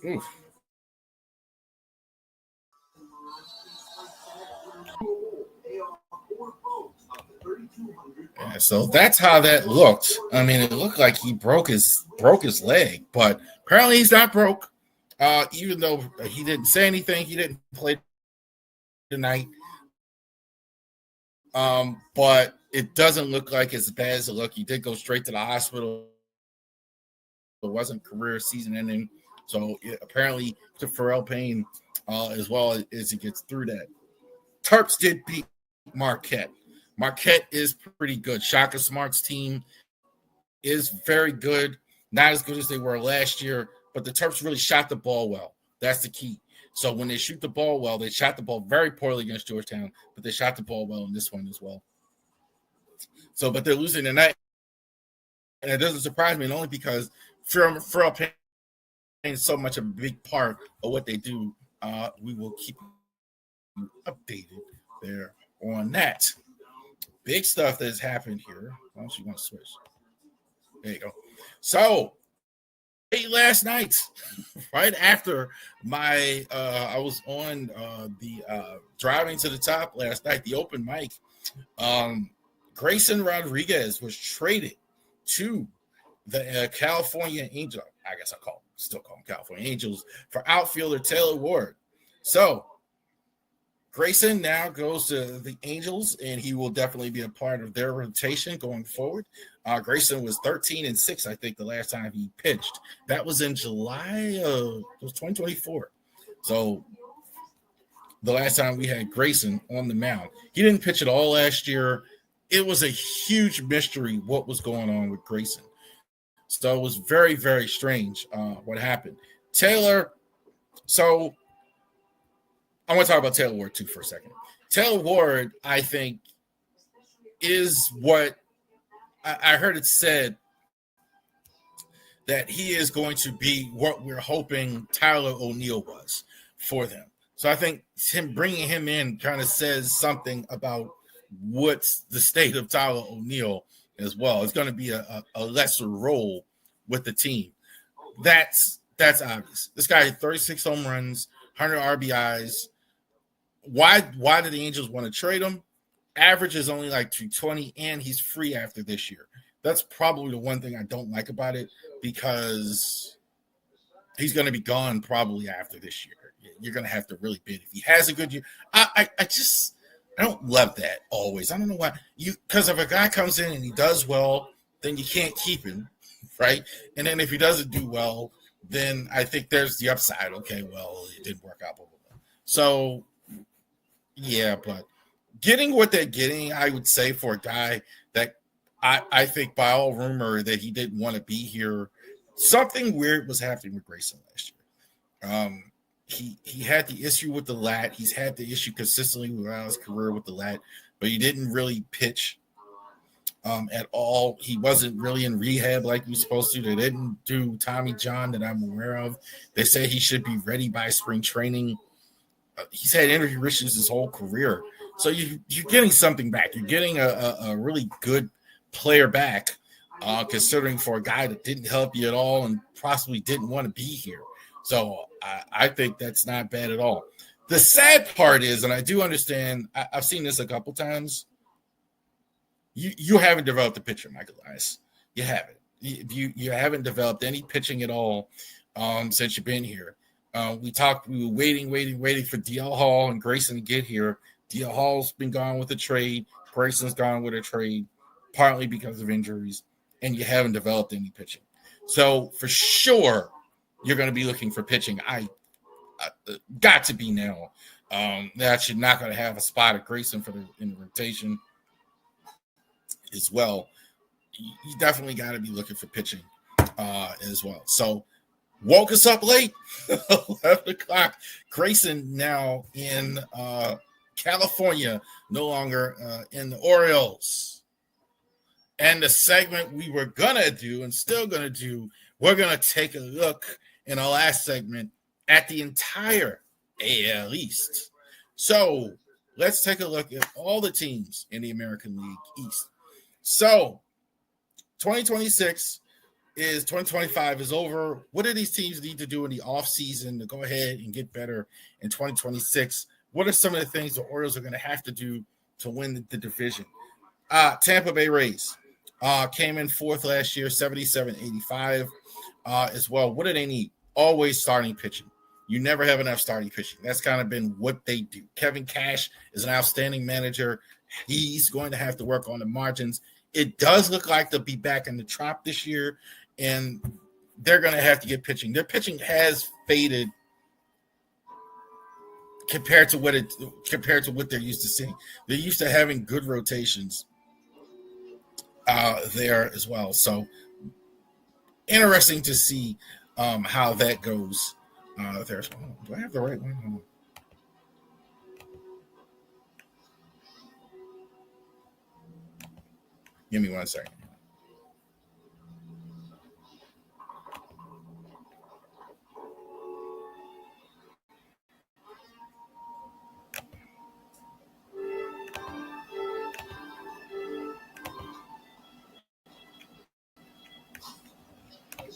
oof. Yeah, so that's how that looked. I mean, it looked like he broke his leg, but apparently he's not broke. Even though he didn't say anything, he didn't play tonight. But it doesn't look like as bad as it looked. He did go straight to the hospital. It wasn't career season ending, so apparently to Pharrell Payne as well as he gets through that. Terps did beat Marquette. Marquette is pretty good. Shaka Smart's team is very good. Not as good as they were last year, but the Terps really shot the ball well. That's the key. So when they shoot the ball well, they shot the ball very poorly against Georgetown, but they shot the ball well in this one as well. So, but they're losing tonight. And it doesn't surprise me, only because Pharrell Payne is so much a big part of what they do. We will keep you updated there on that. Big stuff that has happened here. Why don't you want to switch? There you go. So, last night, right after my, I was on the driving to the top last night, the open mic. Grayson Rodriguez was traded to the California Angels. I guess still call them California Angels for outfielder Taylor Ward. So, Grayson now goes to the Angels, and he will definitely be a part of their rotation going forward. Grayson was 13-6, I think, the last time he pitched. That was in July of 2024. So the last time we had Grayson on the mound. He didn't pitch at all last year. It was a huge mystery what was going on with Grayson. So it was very, very strange what happened. Taylor, so I want to talk about Taylor Ward, too, for a second. Taylor Ward, I think, is what I heard it said that he is going to be what we're hoping Tyler O'Neill was for them. So I think him bringing him in kind of says something about what's the state of Tyler O'Neill as well. It's going to be a lesser role with the team. That's obvious. This guy had 36 home runs, 100 RBIs. Why did the Angels want to trade him? Average is only like 220, and he's free after this year. That's probably the one thing I don't like about it, because he's going to be gone probably after this year. You're going to have to really bid. If he has a good year, I don't love that always. I don't know why. Because if a guy comes in and he does well, then you can't keep him, right? And then if he doesn't do well, then I think there's the upside. Okay, well, it didn't work out. Blah, blah, blah. So, yeah, but getting what they're getting, I would say, for a guy that I think by all rumor that he didn't want to be here. Something weird was happening with Grayson last year. He had the issue with the lat. He's had the issue consistently throughout his career with the lat, but he didn't really pitch at all. He wasn't really in rehab like he was supposed to. They didn't do Tommy John that I'm aware of. They say he should be ready by spring training. He's had injury issues his whole career. So you're getting something back. You're getting a really good player back, considering for a guy that didn't help you at all and possibly didn't want to be here. So I think that's not bad at all. The sad part is, and I do understand, I've seen this a couple times, you haven't developed a pitcher, Michael Elias. You haven't. You haven't developed any pitching at all since you've been here. We were waiting for DL Hall and Grayson to get here. DL Hall's been gone with a trade. Grayson's gone with a trade, partly because of injuries, and you haven't developed any pitching. So for sure, you're going to be looking for pitching. I got to be now. That you're not going to have a spot at Grayson in the rotation as well. you definitely got to be looking for pitching as well. So woke us up late, 11 o'clock. Grayson now in California, no longer in the Orioles. And the segment we were going to do and still going to do, we're going to take a look in our last segment at the entire AL East. So let's take a look at all the teams in the American League East. So 2025 is over. What do these teams need to do in the offseason to go ahead and get better in 2026? What are some of the things the Orioles are going to have to do to win the division? Tampa Bay Rays came in fourth last year, 77-85 as well. What do they need? Always starting pitching. You never have enough starting pitching. That's kind of been what they do. Kevin Cash is an outstanding manager. He's going to have to work on the margins. It does look like they'll be back in the Trop this year, and they're going to have to get pitching. Their pitching has faded compared to what they're used to seeing. They're used to having good rotations there as well. So interesting to see how that goes. There. Do I have the right one? Give me 1 second.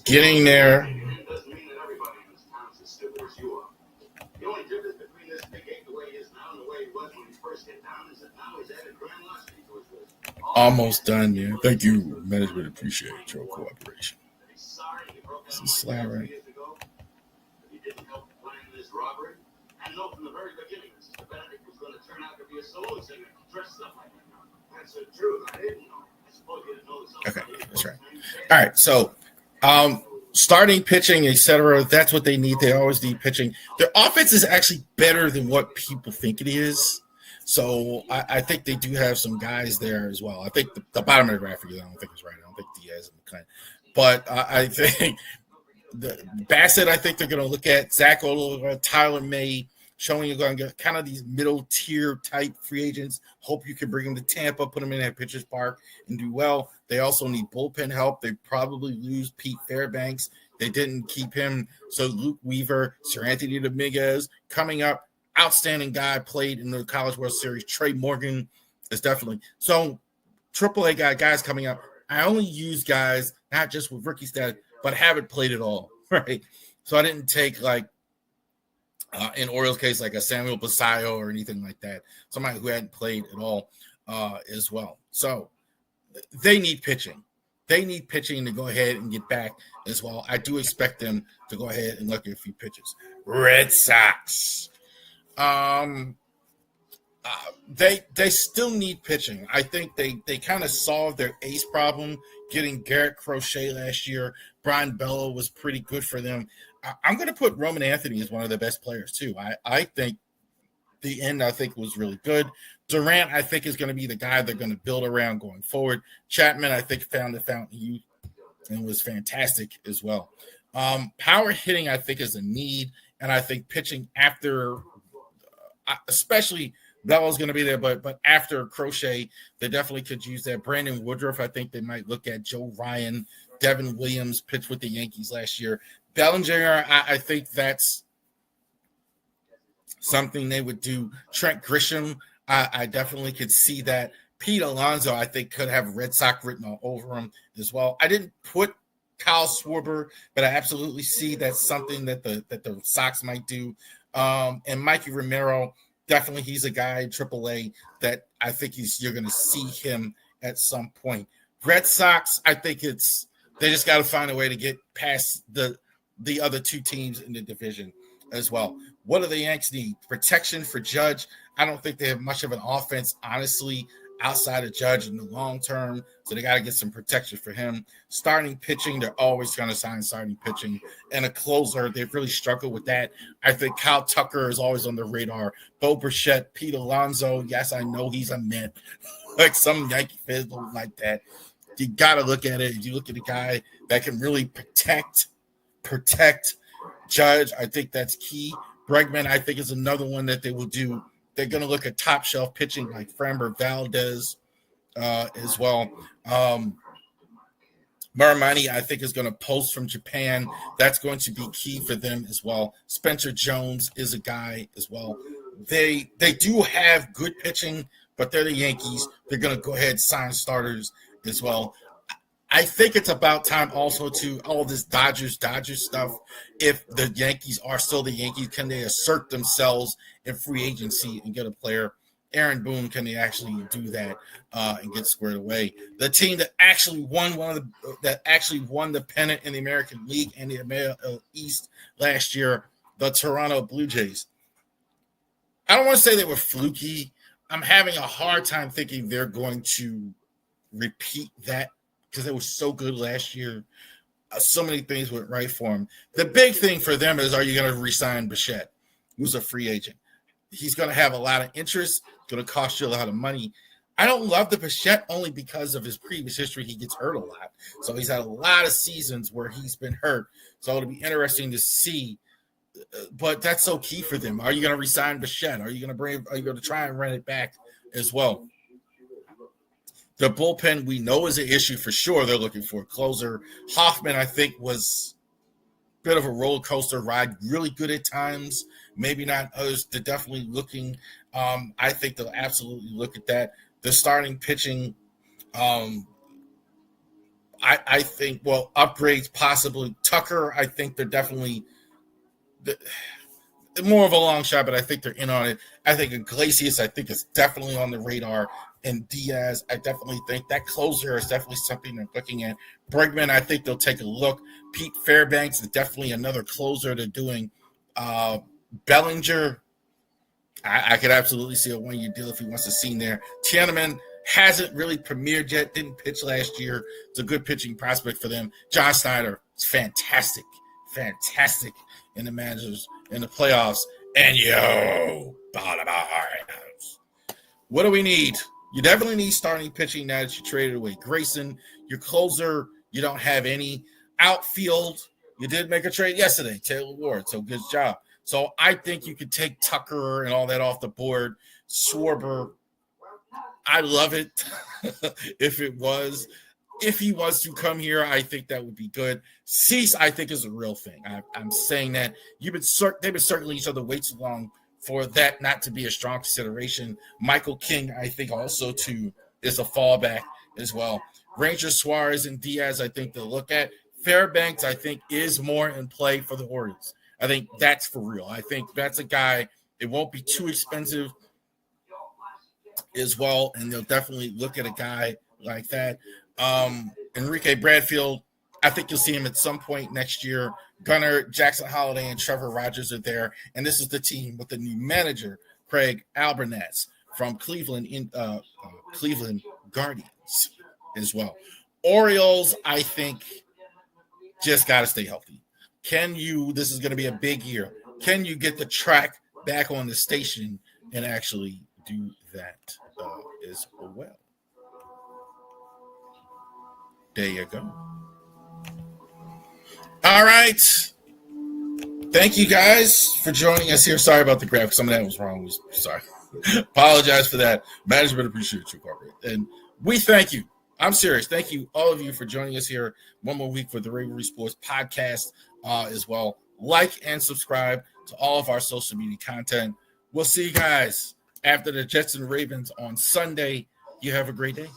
Getting there. The only difference between this big eight, the way it is now and the way it was when he first hit down, is that now he's added grand luxury to his list. Almost done, yeah. Thank you, management. Appreciate your cooperation. This is slide right. He didn't help plan this robbery. And know from the very beginning, Mr. Benedict was going to turn out to be a solo singer dressed up like that. That's the truth. I didn't know. I suppose you didn't know this. Okay, that's right. All right, so starting pitching, etc. That's what they need. They always need pitching. Their offense is actually better than what people think it is. So I think they do have some guys there as well. I think the bottom of the graphic, I don't think is right. I don't think Diaz and McClain. But I think the Bassett, I think they're going to look at Zach Oliver, Tyler May, showing you're going to get kind of these middle tier type free agents. Hope you can bring them to Tampa, put them in that pitcher's park and do well. They also need bullpen help. They probably lose Pete Fairbanks. They didn't keep him. So Luke Weaver, Sir Anthony Dominguez coming up. Outstanding guy, played in the College World Series. Trey Morgan is definitely. So AAA guys coming up. I only use guys, not just with rookie status, but haven't played at all, right? So I didn't take like, in Orioles case, like a Samuel Basayo or anything like that. Somebody who hadn't played at all as well. So they need pitching. They need pitching to go ahead and get back as well. I do expect them to go ahead and look at a few pitches. Red Sox. They still need pitching. I think they kind of solved their ace problem getting Garrett Crochet last year. Brian Bello was pretty good for them. I'm going to put Roman Anthony as one of the best players too. I think the end was really good. Durant, I think, is going to be the guy they're going to build around going forward. Chapman, I think, found the fountain youth and was fantastic as well. Power hitting, I think, is a need, and I think pitching after, especially Bello's going to be there, but after Crochet, they definitely could use that. Brandon Woodruff, I think they might look at. Joe Ryan, Devin Williams pitched with the Yankees last year. Bellinger, I think that's something they would do. Trent Grisham, I definitely could see that. Pete Alonso, I think, could have Red Sox written all over him as well. I didn't put Kyle Schwarber, but I absolutely see that's something that the Sox might do. And Mikey Romero, definitely he's a guy in AAA that I think you're going to see him at some point. Red Sox, I think they just got to find a way to get past the other two teams in the division as well. What do the Yanks need? Protection for Judge. I don't think they have much of an offense, honestly, outside of Judge in the long term. So they got to get some protection for him. Starting pitching, they're always going to sign starting pitching. And a closer, they've really struggled with that. I think Kyle Tucker is always on the radar. Bo Bichette, Pete Alonso. Yes, I know he's a Met. Like some Yankee fans don't like that. You got to look at it. You look at a guy that can really protect Judge. I think that's key. Bregman, I think, is another one that they will do. They're going to look at top shelf pitching like Framber Valdez as well. Marimani, I think, is going to post from Japan. That's going to be key for them as well. Spencer Jones is a guy as well. They do have good pitching, but they're the Yankees. They're going to go ahead and sign starters as well. I think it's about time also to all this Dodgers stuff. If the Yankees are still the Yankees, can they assert themselves in free agency and get a player? Aaron Boone, can they actually do that and get squared away? The team that actually won the pennant in the American League and the American East last year, the Toronto Blue Jays. I don't want to say they were fluky. I'm having a hard time thinking they're going to repeat that because they were so good last year. So many things went right for them. The big thing for them is, are you going to re-sign Bichette, who's a free agent? He's going to have a lot of interest. It's going to cost you a lot of money. I don't love the Bichette only because of his previous history. He gets hurt a lot. So he's had a lot of seasons where he's been hurt. So it'll be interesting to see. But that's so key for them. Are you going to re-sign Bichette? Are you going to try and run it back as well? The bullpen, we know, is an issue for sure. They're looking for a closer. Hoffman, I think, was a bit of a roller coaster ride. Really good at times. Maybe not others. They're definitely looking. I think they'll absolutely look at that. The starting pitching, I think, well, upgrades possibly. Tucker, I think they're definitely more of a long shot, but I think they're in on it. I think Iglesias, I think, is definitely on the radar. And Diaz, I definitely think that closer is definitely something they're looking at. Bregman, I think they'll take a look. Pete Fairbanks is definitely another closer they're doing. Bellinger, I could absolutely see a one-year deal if he wants to see there. Tianeman hasn't really premiered yet, didn't pitch last year. It's a good pitching prospect for them. John Snyder is fantastic in the managers in the playoffs. And what do we need? You definitely need starting pitching now that you traded away Grayson. Your closer, you don't have any. Outfield, you did make a trade yesterday, Taylor Ward, so good job. So I think you could take Tucker and all that off the board. Schwarber, I love it if he was to come here, I think that would be good. Cease, I think, is a real thing. I'm saying that. They've been circling each other way too long for that not to be a strong consideration. Michael King, I think, also too is a fallback as well. Ranger, Suarez, and Diaz, I think they'll look at. Fairbanks, I think, is more in play for the Orioles. I think that's for real. I think that's a guy, it won't be too expensive as well, and they'll definitely look at a guy like that. Enrique Bradfield, I think you'll see him at some point next year. Gunnar, Jackson Holiday, and Trevor Rogers are there. And this is the team with the new manager, Craig Albernatz from Cleveland Guardians as well. Orioles, I think, just got to stay healthy. This is going to be a big year. Can you get the track back on the station and actually do that as well? There you go. All right. Thank you guys for joining us here. Sorry about the graphic. Some of that was wrong. Sorry. Apologize for that. Management appreciates you, corporate. And we thank you. I'm serious. Thank you, all of you, for joining us here one more week for the Ravery Sports podcast as well. Like and subscribe to all of our social media content. We'll see you guys after the Jets and Ravens on Sunday. You have a great day.